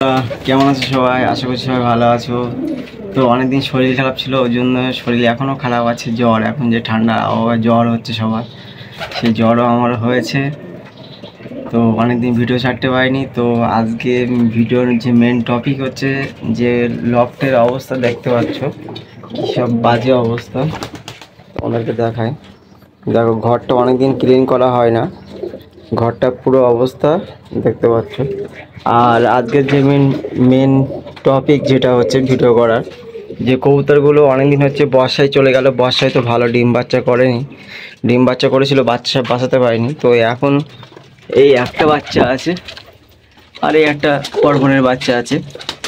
কেমন আছো সবাই? আশা করছি সবাই ভালো আছো। তো অনেকদিন শরীর খারাপ ছিল, ওই জন্য শরীর এখনও খারাপ আছে। জ্বর, এখন যে ঠান্ডা আবহাওয়া জ্বর হচ্ছে সবার, সেই জ্বরও আমার হয়েছে। তো অনেকদিন ভিডিও ছাড়তে পারিনি। তো আজকে ভিডিওর যে মেন টপিক হচ্ছে যে লফটের অবস্থা দেখতে পাচ্ছ, সব বাজে অবস্থা। ওনাকে দেখায়, দেখো ঘরটা অনেকদিন ক্লিন করা হয় না, ঘরটা পুরো অবস্থা দেখতে পাচ্ছ। আর আজকের যে মেন টপিক যেটা হচ্ছে ভিডিও করার, যে কবুতরগুলো অনেকদিন হচ্ছে বর্ষায় চলে গেল। বর্ষায় তো ভালো ডিম বাচ্চা করেনি, ডিম বাচ্চা করেছিল, বাচ্চা বাঁচাতে পারেনি। তো এখন এই একটা বাচ্চা আছে আর এই একটা পরবনের বাচ্চা আছে।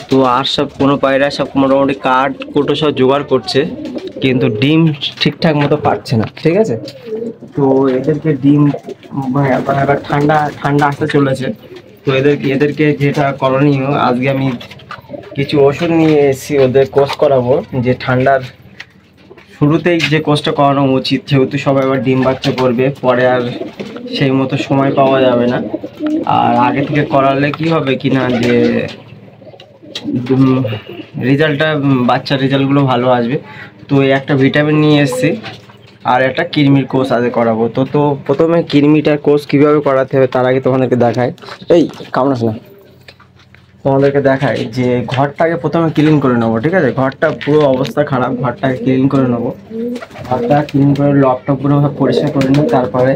তো আর সব কোনো পায়রা সব মোটামুটি কাঠ কুটো সব জোগাড় করছে, কিন্তু ডিম ঠিকঠাক মতো পাচ্ছে না। ঠিক আছে, তো এদেরকে ডিম এবার ঠান্ডা ঠান্ডা আসতে চলেছে। তো এদেরকে যেটা করণীয়, আজকে আমি কিছু ওষুধ নিয়ে এসেছি, ওদের কোর্স করাবো। যে ঠান্ডার শুরুতেই যে কোর্সটা করানো উচিত, যেহেতু সবাই আবার ডিম বাচ্চা করবে, পরে আর সেই মতো সময় পাওয়া যাবে না। আর আগে থেকে করালে কি হবে কি না, যে রেজাল্টটা বাচ্চার রেজাল্টগুলো ভালো আসবে। তো এই একটা ভিটামিন নিয়ে এসেছি আর একটা কৃমির কোর্স আগে করাবো। তো প্রথমে কৃমিটার কোর্স কীভাবে করাতে হবে তার আগে তোমাদেরকে দেখায়, এই কামড়াস না, তোমাদেরকে দেখায় যে ঘরটাকে প্রথমে ক্লিন করে নেবো। ঠিক আছে, ঘরটা পুরো অবস্থা খারাপ, ঘরটাকে ক্লিন করে নেবো। ঘরটা ক্লিন করে লকটা পুরো পরিষ্কার করে নিই, তারপরে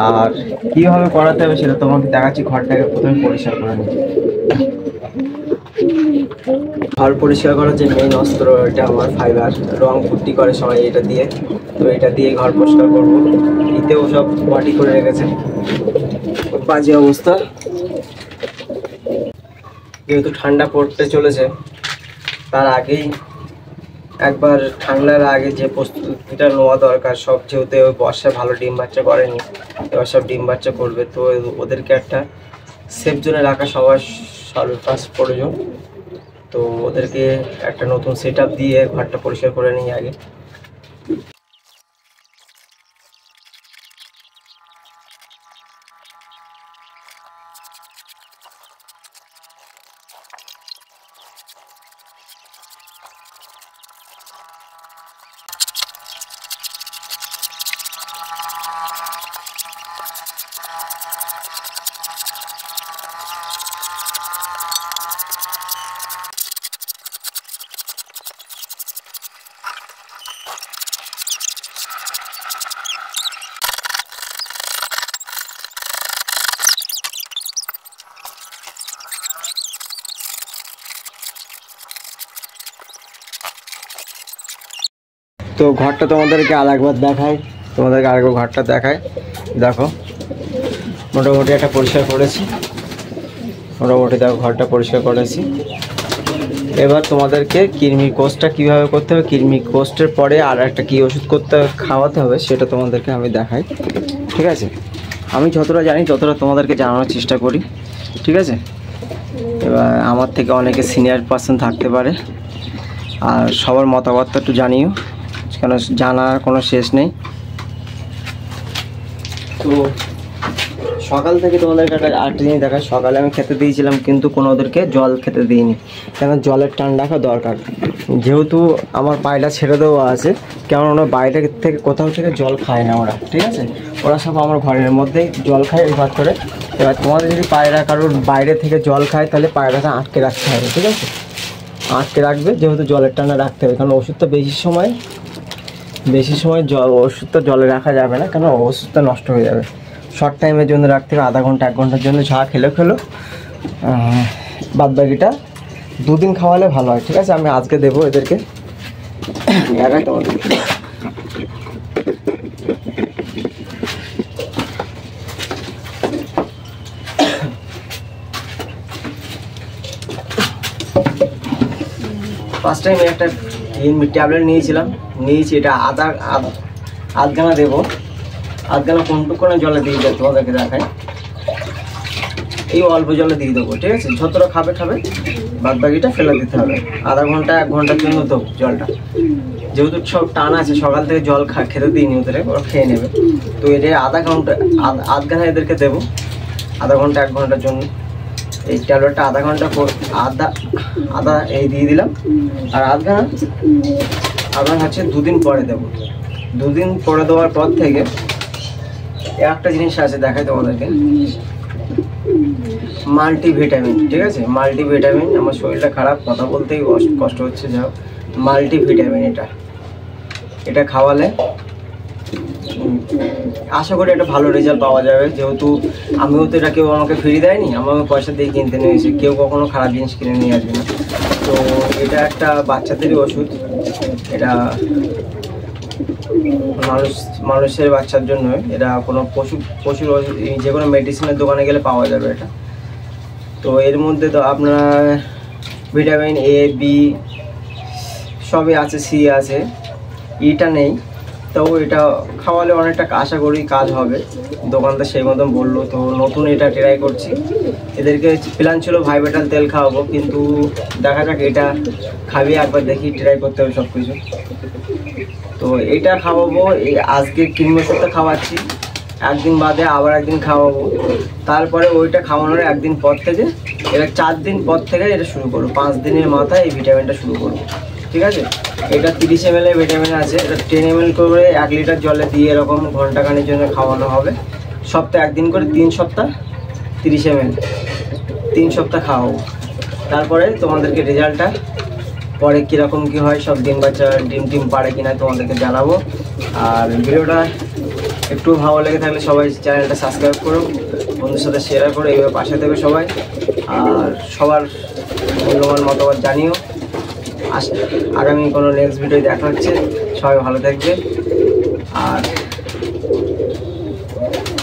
আর কীভাবে করাতে হবে সেটা তোমাকে দেখাচ্ছি। ঘরটাকে প্রথমে পরিষ্কার করে নিই। ঘর পরিষ্কার করার যে মেন অস্ত্র, এটা আমার ফাইবার, রং পুট্টি করে সবাই এটা দিয়ে। তো এটা দিয়ে ঘর পরিষ্কার করবো। এতেও সব মাটি করে রেখেছে, বাজে অবস্থা। যেহেতু ঠান্ডা পড়তে চলেছে, তার আগেই একবার ঠান্ডার আগে যে প্রস্তুতিটা নেওয়া দরকার সব, যেহেতু বর্ষায় ভালো ডিম বাচ্চা করেনি, এবার সব ডিম বাচ্চা করবে। তো ওদেরকে একটা সেফ জোনে রাখা সবার সর্বফার্স্ট প্রয়োজন। তো ওদেরকে একটা নতুন সেট আপ দিয়ে ঘরটা পরিষ্কার করে নিই আগে। তো ঘরটা তোমাদেরকে আরেকবার দেখায়, ঘরটা দেখায়। দেখো মোটামুটি একটা পরিষ্কার করেছি, দেখো ঘরটা পরিষ্কার করেছি। এবার তোমাদেরকে কৃমির কোর্সটা কীভাবে করতে হবে, কৃমির কোর্সের পরে আর একটা কী ওষুধ খাওয়াতে হবে সেটা তোমাদেরকে আমি দেখাই। ঠিক আছে, আমি যতটা জানি ততটা তোমাদেরকে জানানোর চেষ্টা করি। ঠিক আছে, এবার আমার থেকে অনেকে সিনিয়র পার্সন থাকতে পারে, আর সবার মতামতটা একটু জানিও, কেন জানার কোনো শেষ নেই। তো সকাল থেকে তোমাদেরকে আরেকটা জিনিস দেখায়, সকালে আমি খেতে দিয়েছিলাম কিন্তু কোনো ওদেরকে জল খেতে দিইনি, কেন জলের টান রাখা দরকার। যেহেতু আমার পায়রা ছেড়ে দেওয়া আছে, কেমন ওরা বাইরে থেকে কোথাও থেকে জল খায় না ওরা। ঠিক আছে, ওরা সব আমার ঘরের মধ্যেই জল খায় এবার করে। এবার তোমাদের যদি পায়রা কারোর বাইরে থেকে জল খায়, তাহলে পায়রাটা আটকে রাখতে হবে। ঠিক আছে, আটকে রাখবে, যেহেতু জলের টানা রাখতে হবে, কারণ ওষুধটা বেশি সময় ওষুধটা জলে রাখা যাবে না, কেন ওষুধটা নষ্ট হয়ে যাবে। শর্ট টাইমের জন্য রাখতে হবে, আধা ঘন্টা 1 ঘন্টার জন্য যা খেলো বাদ বাকিটা 2 দিন খাওয়ালে ভালো হয়। ঠিক আছে, আমি আজকে দেবো এদেরকে। ফার্স্ট টাইম একটা ট্যাবলেট নিয়েছি, এটা আধখানা দেবো। আধখানা কোনটুকুনে জলে দিয়ে দেবো তোমাদেরকে দেখায়। এই অল্প জলে দিয়ে দেবো। ঠিক আছে, যতটা খাবে বাদ বাকিটা ফেলে দিতে হবে। আধা ঘন্টা 1 ঘন্টার জন্য দেবো জলটা, যেহেতু সব টান আছে, সকাল থেকে জল খেতে দিইনি ওদের, ওরা খেয়ে নেবে। তো এটা আধা ঘন্টা এদেরকে দেবো, আধা ঘন্টা 1 ঘন্টার জন্য। এই ট্যাবলেটটা আধা এই দিয়ে দিলাম, আর আধা হচ্ছে 2 দিন পরে দেবো। 2 দিন পরে দেওয়ার পর থেকে একটা জিনিস আছে দেখাই তোমাদেরকে, মাল্টিভিটামিন। ঠিক আছে, মাল্টিভিটামিন। আমার শরীরটা খারাপ, কথা বলতেই কষ্ট হচ্ছে, যাও মাল্টিভিটামিন এটা খাওয়ালে আশা করি একটা ভালো রেজাল্ট পাওয়া যাবে। যেহেতু আমিও তো এটা কেউ আমাকে ফ্রি দেয়নি, আমাকে পয়সা দিয়ে কিনতে নিয়েছি, কেউ কখনো খারাপ জিনিস কিনে নিয়ে আসবে না। তো এটা একটা বাচ্চাদেরই ওষুধ, এটা মানুষের বাচ্চার জন্য, এটা কোনো পশুর যে কোনো মেডিসিনের দোকানে গেলে পাওয়া যাবে এটা। তো এর মধ্যে তো আপনার ভিটামিন A, B সবই আছে, C আছে, ইটা নেই। তো এটা খাওয়ালে অনেকটা আশা করি কাজ হবে, দোকানদার সেই মতন বললো। তো নতুন এটা ট্রাই করছি। এদেরকে প্ল্যান ছিল ভাইবেটাল তেল খাওয়াবো, কিন্তু দেখা যাক, এটা খাবি একবার, দেখি ট্রাই করতে হবে সব কিছু। তো এটা খাওয়াবো, আজকে কৃমি ওষুধটা খাওয়াচ্ছি, একদিন বাদে আবার একদিন খাওয়াবো, তারপরে ওইটা খাওয়ানোর একদিন পর থেকে, এটা 4 দিন পর থেকে এটা শুরু করবো, 5 দিনের মাথায় এই ভিটামিনটা শুরু করবো। ঠিক আছে, এটা 30 ml ভিটামিন আছে, এটা 10 ml করে 1 লিটার জলে দিয়ে এরকম ঘন্টাখানির জন্য খাওয়ানো হবে। সপ্তাহে একদিন করে 3 সপ্তাহ 30 ml 3 সপ্তাহ খাওয়াবো। তারপরে তোমাদেরকে রেজাল্টটা পরে কীরকম কী হয়, সব ডিম বাচ্চা ডিম পারে কিনা তোমাদেরকে জানাবো। আর ভিডিওটা একটু ভালো লেগে থাকলে সবাই চ্যানেলটা সাবস্ক্রাইব করো, বন্ধুর সাথে শেয়ার করো, এইভাবে পাশে দেবে সবাই। আর সবার মূল্যবান মতামত জানিও। আগামী কোনো নেক্সট ভিডিও দেখা হচ্ছে, সবাই ভালো থাকবে, আর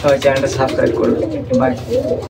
সবাই চ্যানেলটা সাবস্ক্রাইব করো। বাই।